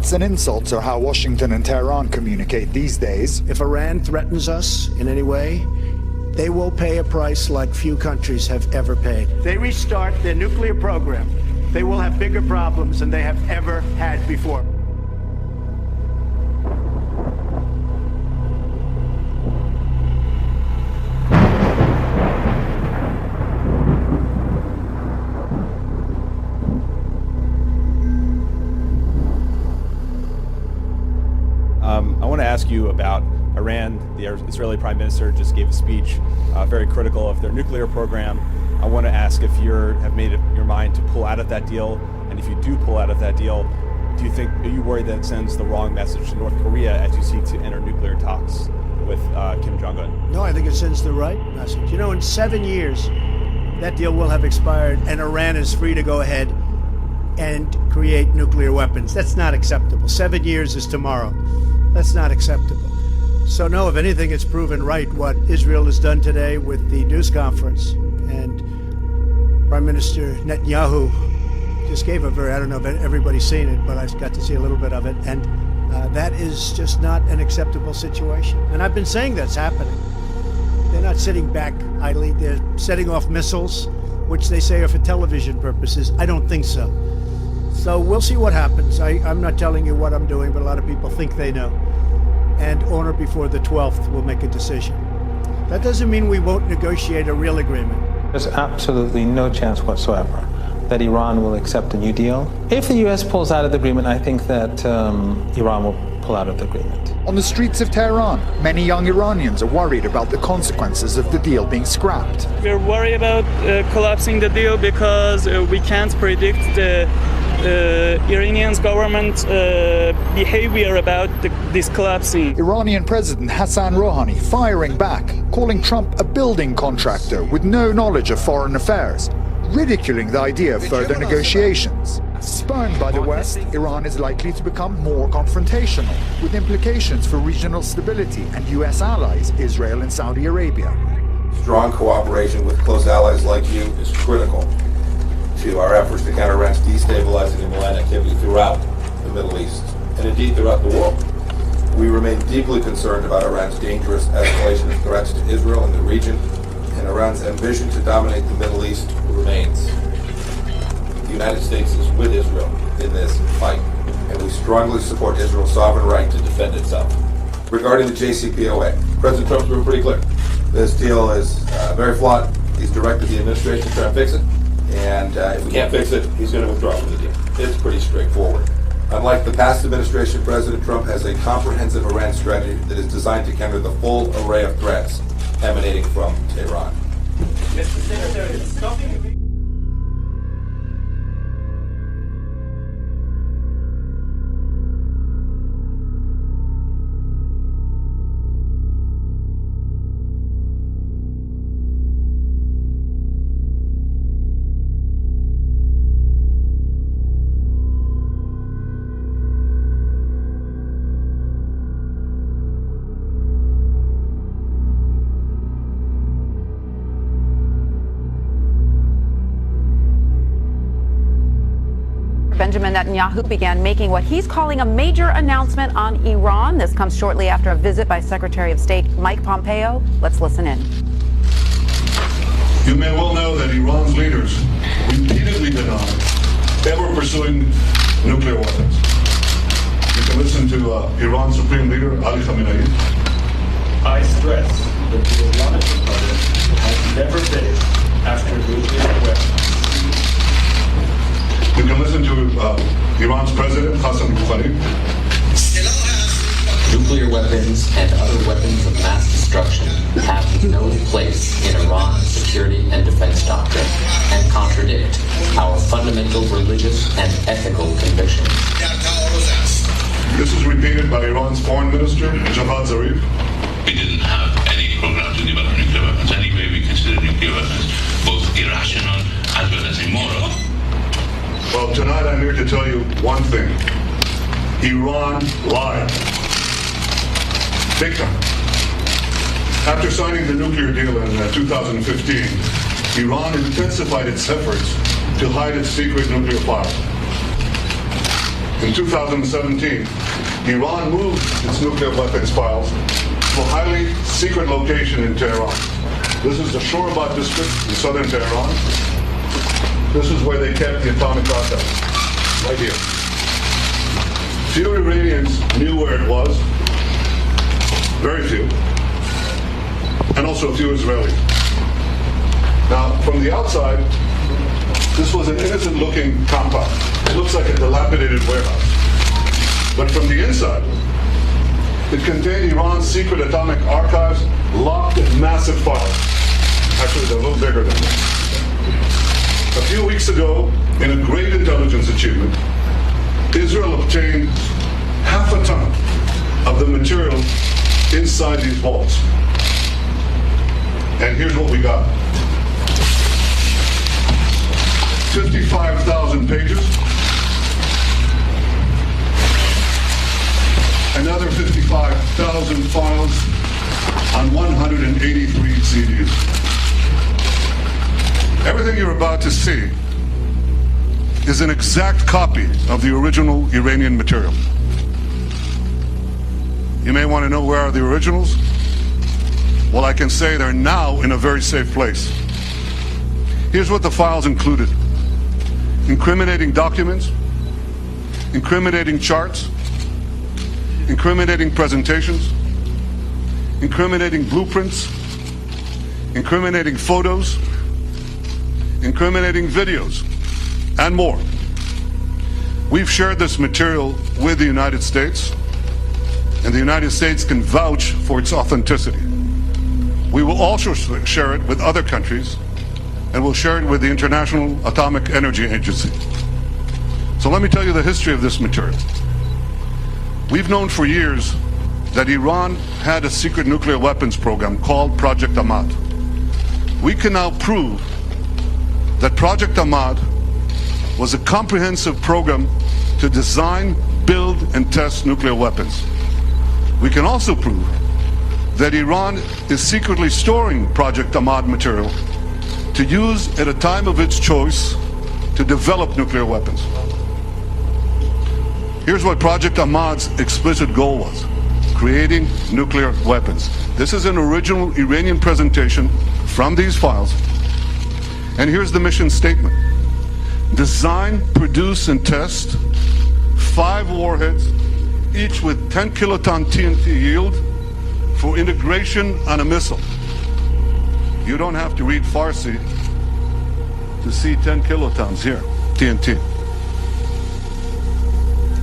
Threats and insults are how Washington and Tehran communicate these days. If Iran threatens us in any way, they will pay a price like few countries have ever paid. They restart their nuclear program, they will have bigger problems than they have ever had before. I want to ask you about Iran. The Israeli Prime Minister just gave a speech very critical of their nuclear program. I want to ask if you have made up your mind to pull out of that deal, and if you do pull out of that deal, are you worried that it sends the wrong message to North Korea as you seek to enter nuclear talks with Kim Jong-un? No, I think it sends the right message. You know, in 7 years, that deal will have expired, and Iran is free to go ahead and create nuclear weapons. That's not acceptable. 7 years is tomorrow. That's not acceptable. So no, if anything, it's proven right what Israel has done today with the news conference. And Prime Minister Netanyahu just gave a I don't know if everybody's seen it, but I got to see a little bit of it. And that is just not an acceptable situation. And I've been saying that's happening. They're not sitting back idly. They're setting off missiles, which they say are for television purposes. I don't think so. So we'll see what happens. I'm not telling you what I'm doing, but a lot of people think they know. And on or before the 12th, we'll make a decision. That doesn't mean we won't negotiate a real agreement. There's absolutely no chance whatsoever that Iran will accept a new deal. If the U.S. pulls out of the agreement, I think that Iran will pull out of the agreement. On the streets of Tehran, many young Iranians are worried about the consequences of the deal being scrapped. We're worried about collapsing the deal because we can't predict the Iranian government behavior about this collapsing. Iranian President Hassan Rouhani firing back, calling Trump a building contractor with no knowledge of foreign affairs, ridiculing the idea of further negotiations. Spurned by the West, Iran is likely to become more confrontational, with implications for regional stability and U.S. allies, Israel and Saudi Arabia. Strong cooperation with close allies like you is critical to our efforts to counter Iran's destabilizing and malign activity throughout the Middle East, and indeed throughout the world. We remain deeply concerned about Iran's dangerous escalation of threats to Israel and the region, and Iran's ambition to dominate the Middle East remains. The United States is with Israel in this fight, and we strongly support Israel's sovereign right to defend itself. Regarding the JCPOA, President Trump's been pretty clear. This deal is very flawed. He's directed the administration to try and fix it. And if we can't fix it, he's going to withdraw from the deal. It's pretty straightforward. Unlike the past administration, President Trump has a comprehensive Iran strategy that is designed to counter the full array of threats emanating from Tehran. Mr. Secretary, stopping. Benjamin Netanyahu began making what he's calling a major announcement on Iran. This comes shortly after a visit by Secretary of State Mike Pompeo. Let's listen in. You may well know that Iran's leaders repeatedly deny ever pursuing nuclear weapons. You can listen to Iran's Supreme Leader Ali Khamenei. I stress that the Islamic Republic has never been after nuclear weapons. You can listen to Iran's President Hassan Rouhani. Nuclear weapons and other weapons of mass destruction have no place in Iran's security and defense doctrine and contradict our fundamental religious and ethical convictions. This is repeated by Iran's Foreign Minister, Javad Zarif. We didn't have any program to develop nuclear weapons. Anyway, we consider nuclear weapons both irrational as well as immoral. Well, tonight I'm here to tell you one thing. Iran lied. Big time. After signing the nuclear deal in 2015, Iran intensified its efforts to hide its secret nuclear power. in 2017, Iran moved its nuclear weapons files to a highly secret location in Tehran. This is the Shorabad district in southern Tehran. This is where they kept the atomic archives, right here. Few Iranians knew where it was, very few, and also a few Israelis. Now, from the outside, this was an innocent-looking compound. It looks like a dilapidated warehouse. But from the inside, it contained Iran's secret atomic archives locked in massive files. Actually, they're a little bigger than this. A few weeks ago, in a great intelligence achievement, Israel obtained half a ton of the material inside these vaults. And here's what we got. 55,000 pages. Another 55,000 files on 183 CDs. Everything you're about to see is an exact copy of the original Iranian material. You may want to know where are the originals? Well, I can say they're now in a very safe place. Here's what the files included. Incriminating documents, incriminating charts, incriminating presentations, incriminating blueprints, incriminating photos, incriminating videos, and more. We've shared this material with the United States, and the United States can vouch for its authenticity. We will also share it with other countries, and we'll share it with the International Atomic Energy Agency. So let me tell you the history of this material. We've known for years that Iran had a secret nuclear weapons program called Project Ahmad. We can now prove that Project Ahmad was a comprehensive program to design, build, and test nuclear weapons. We can also prove that Iran is secretly storing Project Ahmad material to use at a time of its choice to develop nuclear weapons. Here's what Project Ahmad's explicit goal was: creating nuclear weapons. This is an original Iranian presentation from these files. And here's the mission statement: design, produce, and test 5 warheads, each with 10 kiloton TNT yield, for integration on a missile. You don't have to read Farsi to see 10 kilotons here, TNT.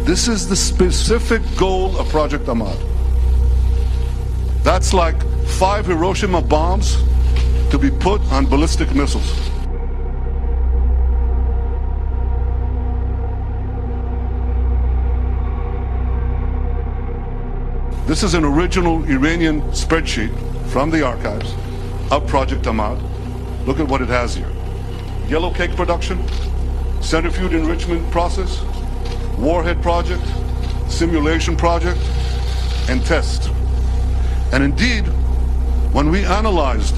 This is the specific goal of Project Ahmad. That's like 5 Hiroshima bombs to be put on ballistic missiles. This is an original Iranian spreadsheet from the archives of Project Ahmad. Look at what it has here. Yellow cake production, centrifuge enrichment process, warhead project, simulation project, and test. And indeed, when we analyzed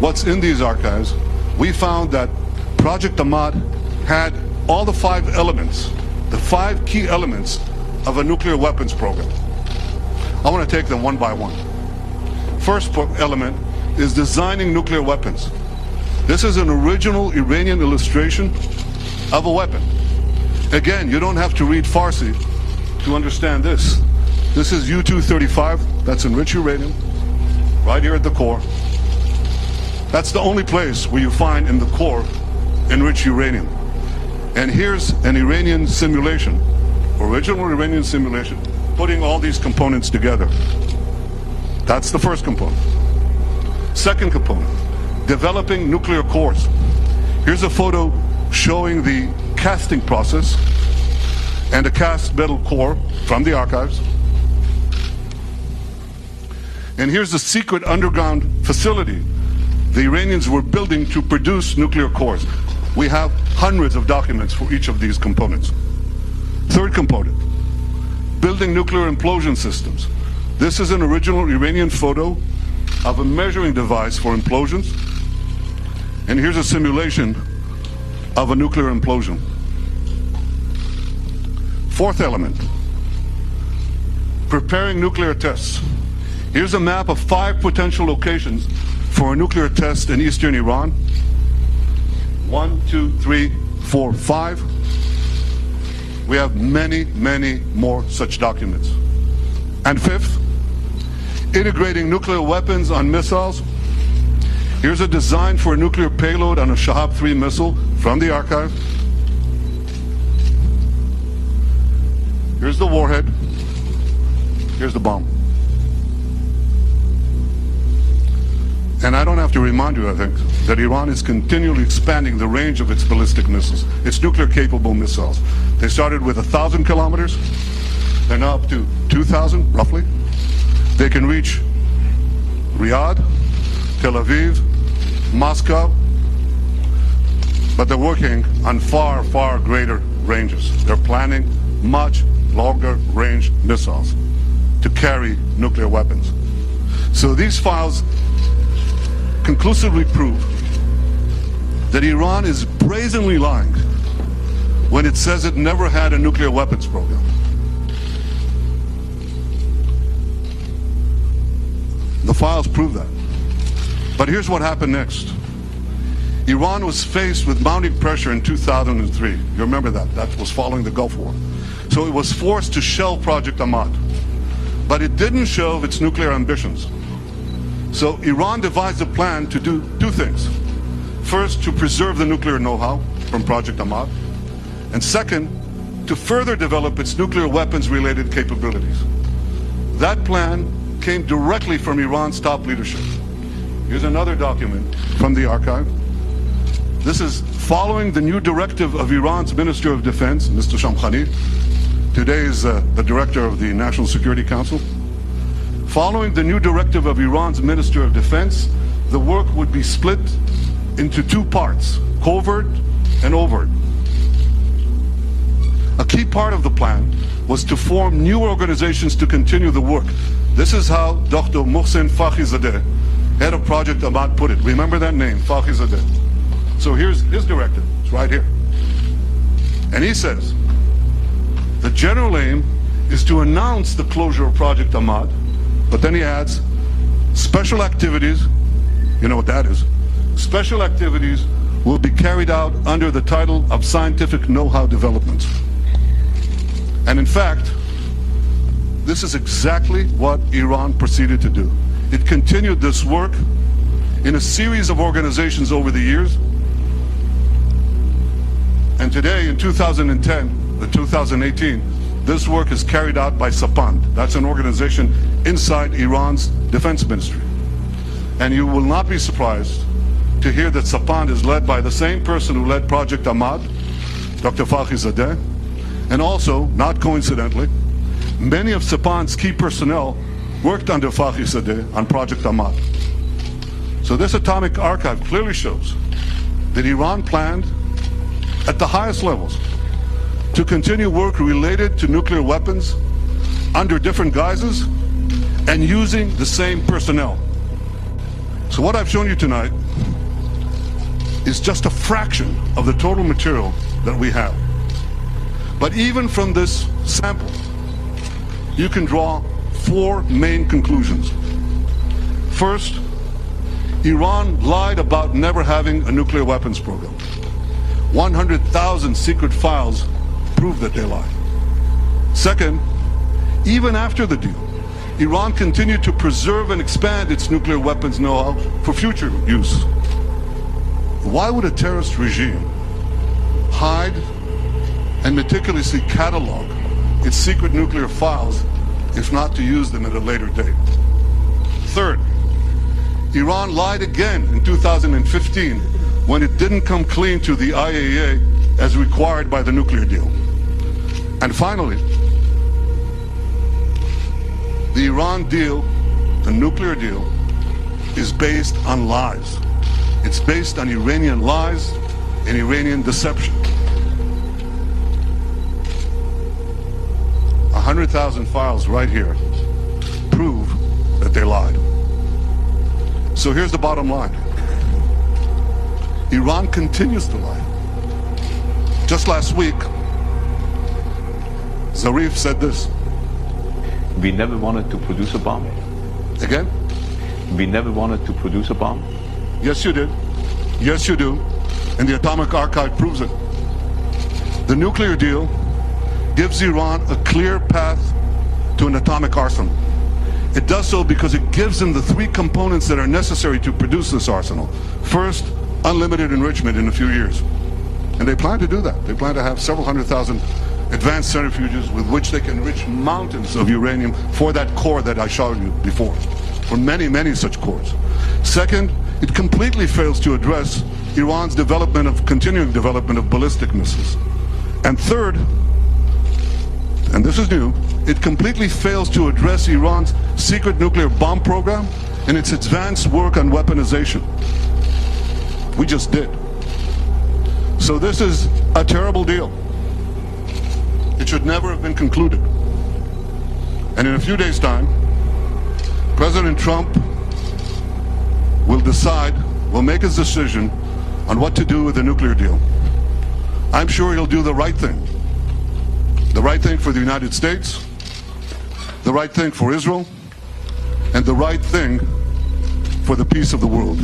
what's in these archives, we found that Project Ahmad had all the 5 elements, the 5 key elements of a nuclear weapons program. I want to take them one by one. First element is designing nuclear weapons. This is an original Iranian illustration of a weapon. Again, you don't have to read Farsi to understand this. This is U-235, that's enriched uranium, right here at the core. That's the only place where you find in the core enriched uranium. And here's an Iranian simulation, original Iranian simulation, putting all these components together. That's the first component. Second component, developing nuclear cores. Here's a photo showing the casting process and a cast metal core from the archives. And here's the secret underground facility the Iranians were building to produce nuclear cores. We have hundreds of documents for each of these components. Third component, building nuclear implosion systems. This is an original Iranian photo of a measuring device for implosions. And here's a simulation of a nuclear implosion. Fourth element, preparing nuclear tests. Here's a map of 5 potential locations for a nuclear test in eastern Iran. 1, 2, 3, 4, 5. We have many, many more such documents. And fifth, integrating nuclear weapons on missiles. Here's a design for a nuclear payload on a Shahab 3 missile from the archive. Here's the warhead. Here's the bomb. And I don't have to remind you, I think, that Iran is continually expanding the range of its ballistic missiles, its nuclear-capable missiles. They started with 1,000 kilometers. They're now up to 2,000, roughly. They can reach Riyadh, Tel Aviv, Moscow, but they're working on far, far greater ranges. They're planning much longer range missiles to carry nuclear weapons. So these files conclusively prove that Iran is brazenly lying when it says it never had a nuclear weapons program. The files prove that. But here's what happened next. Iran was faced with mounting pressure in 2003. You remember that. That was following the Gulf War. So it was forced to shelve Project Ahmad. But it didn't shelve its nuclear ambitions. So Iran devised a plan to do 2 things. First, to preserve the nuclear know-how from Project Ahmad. And second, to further develop its nuclear weapons-related capabilities. That plan came directly from Iran's top leadership. Here's another document from the archive. This is following the new directive of Iran's Minister of Defense, Mr. Shamkhani. Today is the director of the National Security Council. Following the new directive of Iran's Minister of Defense, the work would be split into 2 parts, covert and overt. A key part of the plan was to form new organizations to continue the work. This is how Dr. Mohsen Fakhrizadeh, head of Project Ahmad, put it. Remember that name, Fakhrizadeh. So here's his directive, it's right here. And he says, the general aim is to announce the closure of Project Ahmad, but then he adds, special activities, you know what that is, special activities will be carried out under the title of scientific know-how developments. And in fact, this is exactly what Iran proceeded to do. It continued this work in a series of organizations over the years. And today, in 2018, this work is carried out by Sapand. That's an organization inside Iran's defense ministry. And you will not be surprised to hear that Sapand is led by the same person who led Project Ahmad, Dr. Fakhrizadeh, and also, not coincidentally, many of Sapand's key personnel worked under Fakhrizadeh on Project Ahmad. So this atomic archive clearly shows that Iran planned at the highest levels to continue work related to nuclear weapons under different guises and using the same personnel. So what I've shown you tonight is just a fraction of the total material that we have. But even from this sample, you can draw 4 main conclusions. First, Iran lied about never having a nuclear weapons program. 100,000 secret files prove that they lied. Second, even after the deal, Iran continued to preserve and expand its nuclear weapons know-how for future use. Why would a terrorist regime hide and meticulously catalog its secret nuclear files if not to use them at a later date? Third, Iran lied again in 2015 when it didn't come clean to the IAEA as required by the nuclear deal. And finally, the Iran deal, the nuclear deal, is based on lies. It's based on Iranian lies and Iranian deception. 100,000 files right here prove that they lied. So here's the bottom line. Iran continues to lie. Just last week, Zarif said this. We never wanted to produce a bomb. Again? We never wanted to produce a bomb. Yes, you did. Yes, you do. And the Atomic Archive proves it. The nuclear deal gives Iran a clear path to an atomic arsenal. It does so because it gives them the three components that are necessary to produce this arsenal. First, unlimited enrichment in a few years. And they plan to do that. They plan to have several 100,000 advanced centrifuges with which they can enrich mountains of uranium for that core that I showed you before, for many, many such cores. Second, it completely fails to address Iran's continuing development of ballistic missiles. And third, and this is new, it completely fails to address Iran's secret nuclear bomb program and its advanced work on weaponization. We just did. So this is a terrible deal. It should never have been concluded. And in a few days' time, President Trump will make his decision on what to do with the nuclear deal. I'm sure he'll do the right thing. The right thing for the United States, the right thing for Israel, and the right thing for the peace of the world.